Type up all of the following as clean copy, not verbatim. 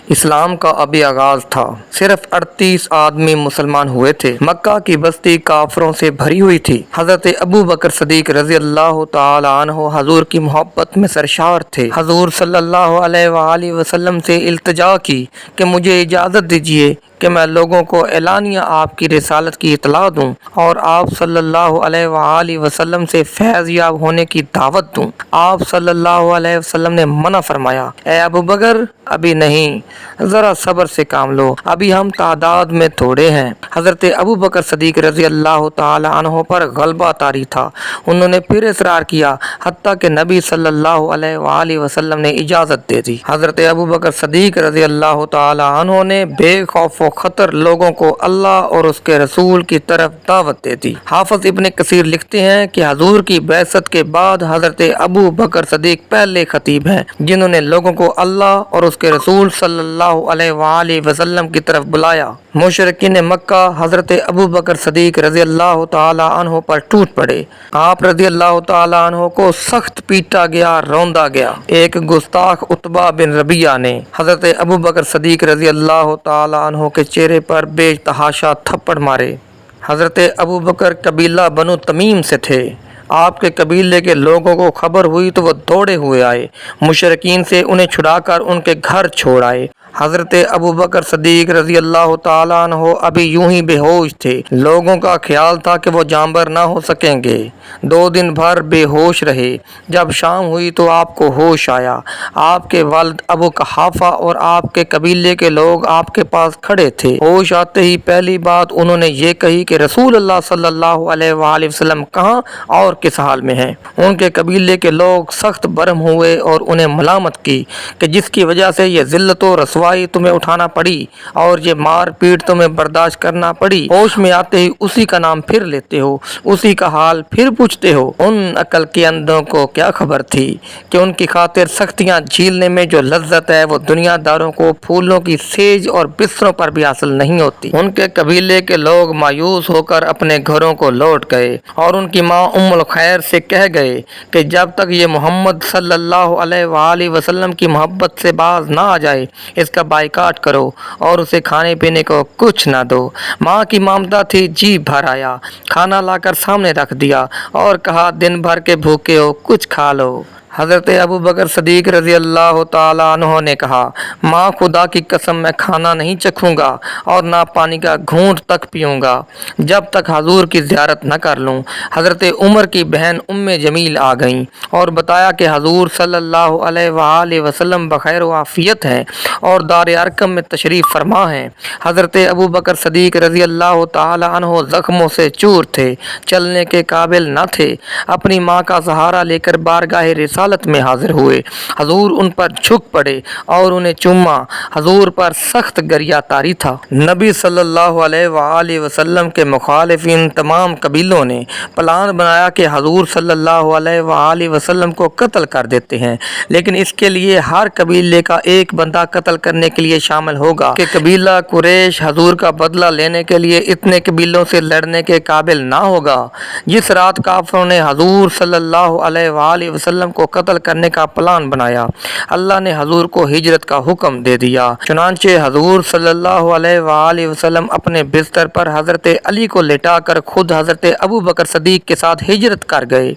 اسلام کا ابھی آغاز تھا۔ صرف 38 آدمی مسلمان ہوئے تھے۔ مکہ کی بستی کافروں سے بھری ہوئی تھی۔ حضرت ابو بکر صدیق رضی اللہ تعالی عنہ حضور کی محبت میں سرشار تھے۔ حضور صلی اللہ علیہ وآلہ وسلم سے التجا کی کہ مجھے اجازت دیجیے کہ میں لوگوں کو اعلانیہ آپ کی رسالت کی اطلاع دوں اور آپ صلی اللہ علیہ وآلہ وسلم سے فیض یاب ہونے کی دعوت دوں۔ آپ صلی اللہ علیہ وسلم نے منع فرمایا، اے ابو بکر، ابھی نہیں، ذرا صبر سے کام لو، ابھی ہم تعداد میں تھوڑے ہیں۔ حضرت ابو بکر صدیق رضی اللہ تعالی عنہ پر غلبہ طاری تھا۔ انہوں نے پھر اصرار کیا، حتیٰ کہ نبی صلی اللہ علیہ وآلہ وسلم نے اجازت دے دی۔ حضرت ابو بکر صدیق رضی اللہ تعالی عنہ نے بے خوف و خطر لوگوں کو اللہ اور اس کے رسول کی طرف دعوت دے دی۔ حافظ ابن کثیر لکھتے ہیں کہ حضور کی بعثت کے بعد حضرت ابو بکر صدیق پہلے خطیب ہیں جنہوں نے لوگوں کو اللہ اور اس کے رسول صلی اللہ علیہ وآلہ وسلم کی طرف بلایا۔ مشرکین مکہ حضرت ابو بکر صدیق رضی اللہ تعالی عنہ پر ٹوٹ پڑے۔ آپ رضی اللہ تعالی عنہ کو سخت پیٹا گیا، روندا گیا۔ ایک گستاخ عتبہ بن ربیعہ نے حضرت ابو بکر صدیق رضی اللہ تعالی عنہ کے چہرے پر بے تحاشا تھپڑ مارے۔ حضرت ابو بکر قبیلہ بنو تمیم سے تھے۔ آپ کے قبیلے کے لوگوں کو خبر ہوئی تو وہ دوڑے ہوئے آئے، مشرکین سے انہیں چھڑا کر ان کے گھر چھوڑ آئے۔ حضرت ابو بکر صدیق رضی اللہ تعالیٰ عنہ ابھی یوں ہی بے ہوش تھے۔ لوگوں کا خیال تھا کہ وہ جانبر نہ ہو سکیں گے۔ 2 دن بھر بے ہوش رہے۔ جب شام ہوئی تو آپ کو ہوش آیا۔ آپ کے والد ابو قحافہ اور آپ کے قبیلے کے لوگ آپ کے پاس کھڑے تھے۔ ہوش آتے ہی پہلی بات انہوں نے یہ کہی کہ رسول اللہ صلی اللہ علیہ وآلہ وسلم کہاں اور کس حال میں ہیں؟ ان کے قبیلے کے لوگ سخت برہم ہوئے اور انہیں ملامت کی کہ جس کی وجہ سے یہ ذلت و رسوائی تمہیں اٹھانا پڑی اور یہ مار پیٹ تمہیں برداشت کرنا پڑی۔ ہوش میں آتے ہی اسی کا نام پھر لیتے ہو، اسی کا حال پھر پوچھتے ہو۔ ان عقل کے اندھوں کو کیا خبر تھی کہ ان کی خاطر سختیاں جھیلنے میں جو لذت ہے وہ دنیا داروں کو پھولوں کی سیج اور بستروں پر بھی حاصل نہیں ہوتی۔ ان کے قبیلے کے لوگ مایوس ہو کر اپنے گھروں کو لوٹ گئے اور ان کی ماں ام الخیر سے کہہ گئے کہ جب تک یہ محمد صلی اللہ علیہ وآلہ وسلم کی محبت سے باز نہ آ جائے اس کا بائیکاٹ کرو اور اسے کھانے پینے کو کچھ نہ دو۔ ماں کی ممتا تھی، جی بھر آیا، کھانا لا کر سامنے رکھ دیا اور کہا دن بھر کے بھوکے ہو، کچھ کھا لو۔ حضرت ابو بکر صدیق رضی اللہ تعالی عنہ نے کہا، ماں خدا کی قسم میں کھانا نہیں چکھوں گا اور نہ پانی کا گھونٹ تک پیوں گا جب تک حضور کی زیارت نہ کر لوں۔ حضرت عمر کی بہن ام جمیل آ گئیں اور بتایا کہ حضور صلی اللہ علیہ وآلہ وسلم بخیر و عافیت ہیں اور دار ارقم میں تشریف فرما ہیں۔ حضرت ابو بکر صدیق رضی اللہ تعالی عنہ زخموں سے چور تھے، چلنے کے قابل نہ تھے۔ اپنی ماں کا سہارا لے کر بارگاہ رسالت میں حاضر ہوئے۔ حضور ان پر جھک پڑے اور انہیں چوما۔ حضور پر سخت گریہ طاری تھا۔ نبی صلی اللہ علیہ وآلہ وسلم کے مخالفین تمام قبیلوں نے پلان بنایا کہ حضور صلی اللہ علیہ وآلہ وسلم کو قتل کر دیتے ہیں، لیکن اس کے لیے ہر قبیلے کا ایک بندہ قتل کرنے کے لیے شامل ہوگا کہ قبیلہ قریش حضور کا بدلہ لینے کے لیے اتنے قبیلوں سے لڑنے کے قابل نہ ہوگا۔ جس رات کافروں نے حضور صلی اللہ علیہ وآلہ وسلم کو قتل کرنے کا پلان بنایا، اللہ نے حضور کو ہجرت کا حکم دے دیا۔ چنانچہ حضور صلی اللہ علیہ وآلہ وسلم اپنے بستر پر حضرت علی کو لٹا کر خود حضرت ابو بکر صدیق کے ساتھ ہجرت کر گئے۔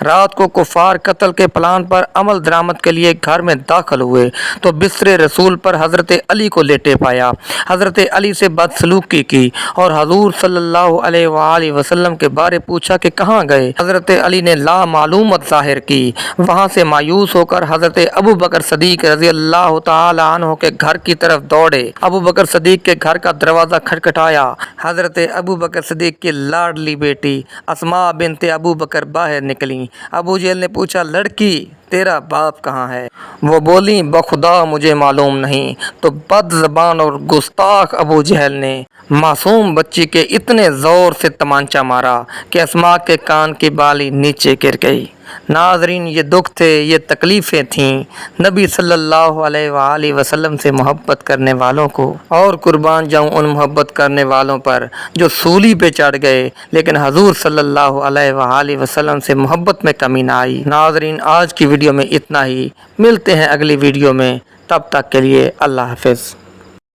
رات کو کفار قتل کے پلان پر عمل درآمد کے لیے گھر میں داخل ہوئے تو بستر رسول پر حضرت علی کو لیٹے پایا۔ حضرت علی سے بدسلوکی کی اور حضور صلی اللہ علیہ وآلہ وسلم کے بارے پوچھا کہ کہاں گئے۔ حضرت علی نے لا معلومت ظاہر کی۔ وہاں سے مایوس ہو کر حضرت ابو بکر صدیق رضی اللہ تعالی عنہ کے گھر کی طرف دوڑے۔ ابو بکر صدیق کے گھر کا دروازہ کھٹکھٹایا۔ حضرت ابو بکر صدیق کی لاڈلی بیٹی اسماء بنت ابو بکر باہر نکلیں۔ ابو جہل نے پوچھا، لڑکی تیرا باپ کہاں ہے؟ وہ بولیں، بخدا مجھے معلوم نہیں۔ تو بد زبان اور گستاخ ابو جہل نے معصوم بچی کے اتنے زور سے تمانچہ مارا کہ اسماء کے کان کی بالی نیچے گر گئی۔ ناظرین، یہ دکھ تھے، یہ تکلیفیں تھیں نبی صلی اللہ علیہ وآلہ وسلم سے محبت کرنے والوں کو، اور قربان جاؤں ان محبت کرنے والوں پر جو سولی پہ چڑھ گئے لیکن حضور صلی اللہ علیہ وآلہ وسلم سے محبت میں کمی نہ آئی۔ ناظرین، آج کی ویڈیو میں اتنا ہی، ملتے ہیں اگلی ویڈیو میں، تب تک کے لیے اللہ حافظ.